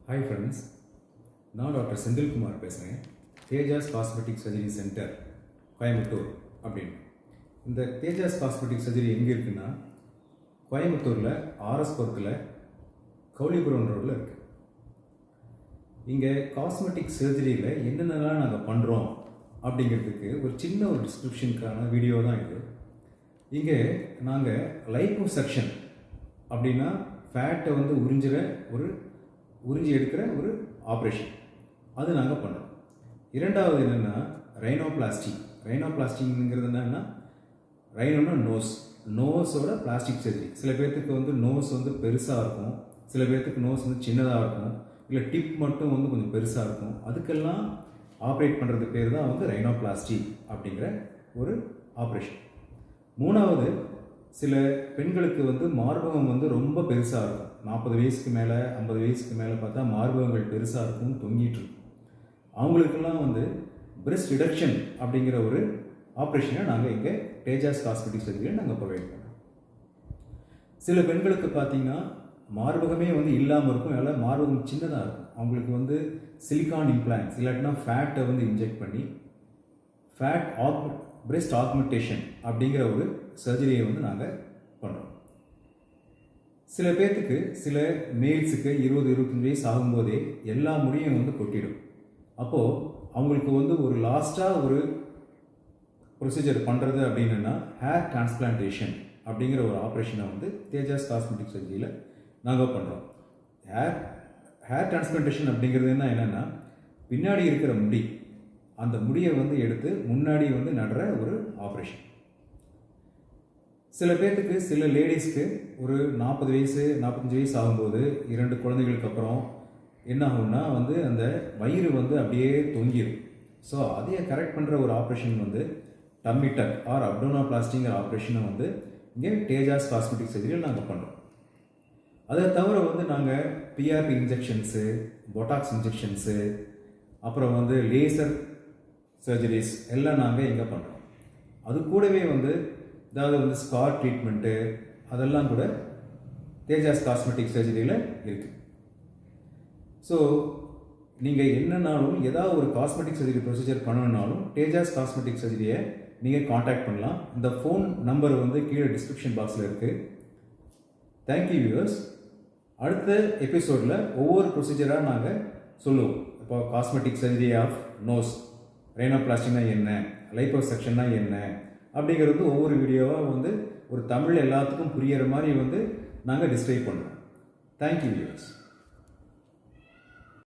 Hi friends, நான் doctor Senthilkumar பேசுகிறேன். Tejas cosmetic surgery centre Coimbatore அப்படின்னு. இந்த தேஜாஸ் காஸ்மெட்டிக் சர்ஜரி எங்கே இருக்குன்னா கோயம்புத்தூரில் ஆர்எஸ் பார்க்கில் கௌலிபுரம் ரோடில் இருக்குது. இங்கே காஸ்மெட்டிக் சர்ஜரியில் என்னென்னலாம் நாங்கள் பண்ணுறோம் அப்படிங்கிறதுக்கு ஒரு சின்ன ஒரு டிஸ்கிரிப்ஷனுக்கான வீடியோ தான் இது. இங்கே நாங்கள் லைப்போசக்ஷன் அப்படின்னா ஃபேட்டை உறிஞ்சி எடுக்கிற ஒரு ஆப்ரேஷன் அது நாங்கள் பண்ணுறோம். இரண்டாவது என்னென்னா ரைனோபிளாஸ்டிங்கிறது என்னென்னா ரைனோனா நோஸோட பிளாஸ்டிக் சர்ஜரி. சில பேர்த்துக்கு நோஸ் பெருசாக இருக்கும், சில பேர்த்துக்கு நோஸ் சின்னதாக இருக்கும், இல்லை டிப் மட்டும் கொஞ்சம் பெருசாக இருக்கும். அதுக்கெல்லாம் ஆப்ரேட் பண்ணுறது பேர் தான் ரைனோபிளாஸ்டி அப்படிங்கிற ஒரு ஆப்ரேஷன். மூணாவது, சில பெண்களுக்கு மார்பகம் ரொம்ப பெருசாக இருக்கும். 40 வயசுக்கு மேலே 50 வயசுக்கு மேலே பார்த்தா மார்பகங்கள் பெருசாக இருக்கும், தொங்கிட்டு இருக்கும். அவங்களுக்கெல்லாம் பிரெஸ்ட் ரிடக்ஷன் அப்படிங்கிற ஒரு ஆப்ரேஷனை நாங்கள் இங்கே தேஜாஸ் காஸ்மெட்டிக் சர்ஜரியில் நாங்கள் ப்ரொவைட் பண்ணுறோம். சில பெண்களுக்கு பார்த்தீங்கன்னா மார்பகமே இல்லாமல் இருக்கும், அதனால் மார்பகம் சின்னதாக இருக்கும். அவங்களுக்கு சிலிக்கான் இம்ப்ளான்ஸ் இல்லாட்டினா ஃபேட்டை இன்ஜெக்ட் பண்ணி பிரெஸ்ட் ஆக்மெண்டேஷன் அப்படிங்கிற ஒரு சர்ஜரியை நாங்கள் பண்ணுறோம். சில பேர்த்துக்கு, சில மேல்ஸுக்கு 20-25 வயசு ஆகும்போதே எல்லா முடியும் கொட்டிடும். அப்போது அவங்களுக்கு ஒரு லாஸ்ட்டாக ஒரு ப்ரொசீஜர் பண்ணுறது அப்படின்னா ஹேர் டிரான்ஸ்பிளான்டேஷன் அப்படிங்கிற ஒரு ஆப்ரேஷனை தேஜாஸ் காஸ்மெட்டிக் சர்ஜரியில் நாங்கள் பண்ணுறோம். ஹேர் டிரான்ஸ்பிளான்டேஷன் அப்படிங்கிறது என்னென்னா பின்னாடி இருக்கிற முடி, அந்த முடியை எடுத்து முன்னாடி நடுற ஒரு ஆப்ரேஷன். சில பேர்த்துக்கு, சில லேடிஸ்க்கு ஒரு 40 வயசு 45 வயசு ஆகும்போது 2 குழந்தைகளுக்கு அப்புறம் என்ன ஆகும்னா அந்த வயிறு அப்படியே தொங்கிடும். ஸோ அதையே கரெக்ட் பண்ணுற ஒரு ஆப்ரேஷன் டம்மி டக் ஆர் அப்டோனோபிளாஸ்டிங்கிற ஆப்ரேஷனை இங்கே தேஜாஸ் காஸ்மெட்டிக் சர்ஜரியில் நாங்கள் பண்ணுறோம். அதை தவிர நாங்கள் பிஆர்பி இன்ஜெக்ஷன்ஸு, பொட்டாக்ஸ் இன்ஜெக்ஷன்ஸு, அப்புறம் லேசர் சர்ஜரிஸ் எல்லாம் நாங்கள் இங்கே பண்ணுறோம். அது கூடவே அதாவது ஸ்கார் ட்ரீட்மெண்ட்டு அதெல்லாம் கூட தேஜாஸ் காஸ்மெட்டிக் சர்ஜரியில் இருக்குது. ஸோ நீங்கள் என்னன்னாலும் ஏதாவது ஒரு காஸ்மெட்டிக் சர்ஜரி ப்ரொசீஜர் பண்ணணுன்னாலும் தேஜாஸ் காஸ்மெட்டிக் சர்ஜரியை நீங்கள் காண்டாக்ட் பண்ணலாம். இந்த ஃபோன் நம்பர் கீழே டிஸ்கிரிப்ஷன் பாக்ஸில் இருக்குது. Thank you viewers. அடுத்த எபிசோடில் ஒவ்வொரு ப்ரொசீஜராக நாங்கள் சொல்லுவோம். இப்போ காஸ்மெட்டிக் சர்ஜரி ஆஃப் நோஸ், ரைனோபிளாஸ்டினா என்ன, லைப்போசக்ஷன்னா என்ன அப்படிங்கிறது ஒவ்வொரு வீடியோவாக ஒரு தமிழ் எல்லாத்துக்கும் புரிகிற மாதிரி நாங்கள் டிஸ்கிரைப் பண்ணுறோம். Thank you viewers.